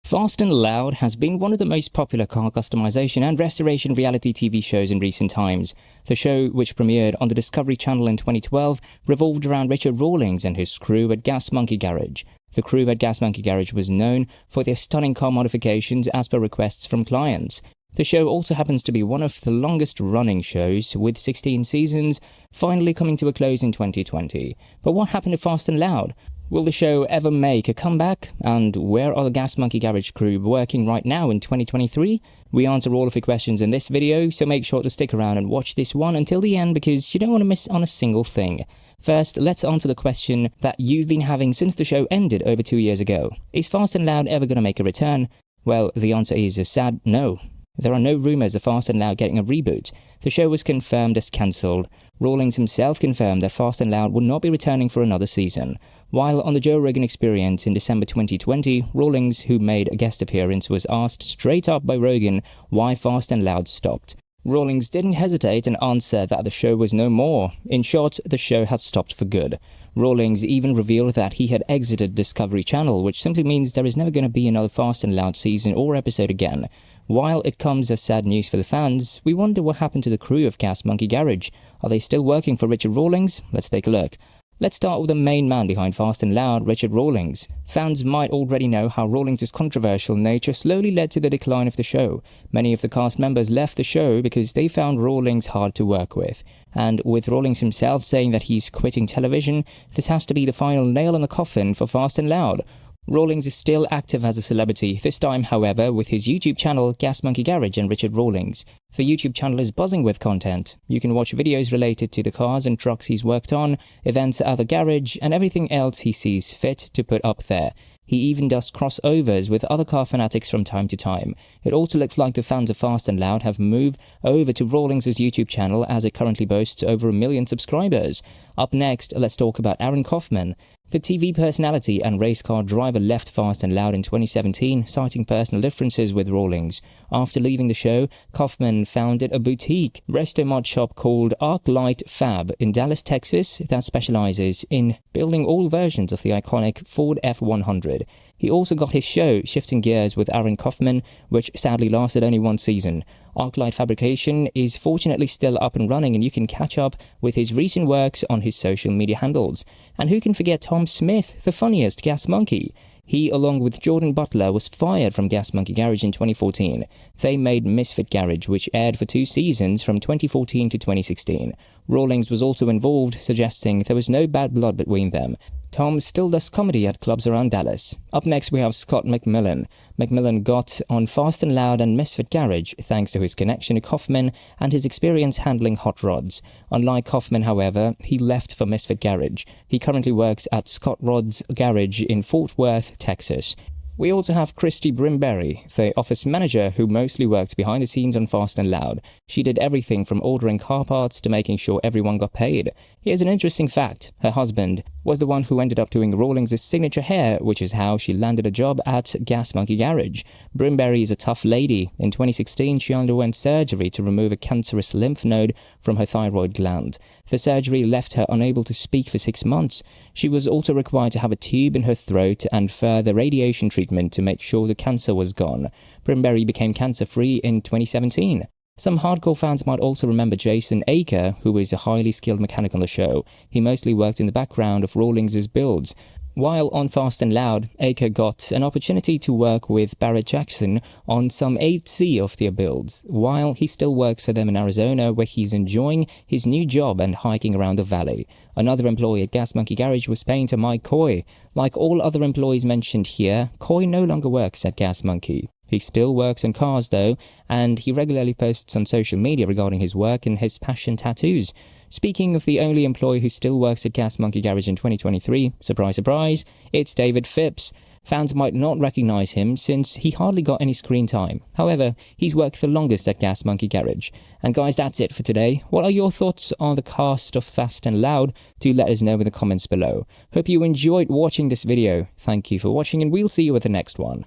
Fast and Loud has been one of the most popular car customization and restoration reality TV shows in recent times. The show, which premiered on the Discovery Channel in 2012, revolved around Richard Rawlings and his crew at Gas Monkey Garage. The crew at Gas Monkey Garage was known for their stunning car modifications as per requests from clients. The show also happens to be one of the longest-running shows, with 16 seasons, finally coming to a close in 2020. But what happened to Fast and Loud? Will the show ever make a comeback? And where are the Gas Monkey Garage crew working right now in 2023? We answer all of your questions in this video, so make sure to stick around and watch this one until the end because you don't want to miss on a single thing. First, let's answer the question that you've been having since the show ended over 2 years ago. Is Fast and Loud ever going to make a return? Well, the answer is a sad no. There are no rumours of Fast and Loud getting a reboot. The show was confirmed as cancelled. Rawlings himself confirmed that Fast and Loud would not be returning for another season. While on the Joe Rogan Experience in December 2020, Rawlings, who made a guest appearance, was asked straight up by Rogan why Fast and Loud stopped. Rawlings didn't hesitate and answer that the show was no more. In short, the show had stopped for good. Rawlings even revealed that he had exited Discovery Channel, which simply means there is never going to be another Fast and Loud season or episode again. While it comes as sad news for the fans, we wonder what happened to the crew of Gas Monkey Garage. Are they still working for Richard Rawlings? Let's take a look. Let's start with the main man behind Fast and Loud, Richard Rawlings. Fans might already know how Rawlings' controversial nature slowly led to the decline of the show. Many of the cast members left the show because they found Rawlings hard to work with. And with Rawlings himself saying that he's quitting television, this has to be the final nail in the coffin for Fast and Loud. Rawlings is still active as a celebrity, this time, however, with his YouTube channel, Gas Monkey Garage and Richard Rawlings. The YouTube channel is buzzing with content. You can watch videos related to the cars and trucks he's worked on, events at the garage, and everything else he sees fit to put up there. He even does crossovers with other car fanatics from time to time. It also looks like the fans of Fast and Loud have moved over to Rawlings' YouTube channel as it currently boasts over 1 million subscribers. Up next, let's talk about Aaron Kaufman. The TV personality and race car driver left Fast and Loud in 2017, citing personal differences with Rawlings. After leaving the show, Kaufman founded a boutique resto mod shop called ArcLight Fab in Dallas, Texas, that specializes in building all versions of the iconic Ford F-100. He also got his show, Shifting Gears with Aaron Kaufman, which sadly lasted only 1 season. ArcLight Fabrication is fortunately still up and running, and you can catch up with his recent works on his social media handles. And who can forget Tom Smith, the funniest Gas Monkey? He, along with Jordan Butler, was fired from Gas Monkey Garage in 2014. They made Misfit Garage, which aired for 2 seasons from 2014 to 2016. Rawlings was also involved, suggesting there was no bad blood between them. Tom still does comedy at clubs around Dallas. Up next, we have Scott McMillan. McMillan got on Fast and Loud and Misfit Garage thanks to his connection to Kaufman and his experience handling hot rods. Unlike Kaufman, however, he left for Misfit Garage. He currently works at Scott Rod's Garage in Fort Worth, Texas. We also have Christie Brimberry, the office manager who mostly worked behind the scenes on Fast and Loud. She did everything from ordering car parts to making sure everyone got paid. Here's an interesting fact. Her husband was the one who ended up doing Rawlings' signature hair, which is how she landed a job at Gas Monkey Garage. Brimberry is a tough lady. In 2016, she underwent surgery to remove a cancerous lymph node from her thyroid gland. The surgery left her unable to speak for 6 months. She was also required to have a tube in her throat and further radiation treatment to make sure the cancer was gone. Brimberry became cancer-free in 2017. Some hardcore fans might also remember Jason Aker, who is a highly skilled mechanic on the show. He mostly worked in the background of Rawlings' builds. While on Fast and Loud, Aker got an opportunity to work with Barrett Jackson on some 8C of their builds, while he still works for them in Arizona, where he's enjoying his new job and hiking around the valley. Another employee at Gas Monkey Garage was painter Mike Coy. Like all other employees mentioned here, Coy no longer works at Gas Monkey. He still works on cars though, and he regularly posts on social media regarding his work and his passion tattoos. Speaking of the only employee who still works at Gas Monkey Garage in 2023, surprise surprise, it's David Phipps. Fans might not recognize him since he hardly got any screen time. However, he's worked the longest at Gas Monkey Garage. And guys, that's it for today. What are your thoughts on the cast of Fast and Loud? Do let us know in the comments below. Hope you enjoyed watching this video. Thank you for watching, and we'll see you at the next one.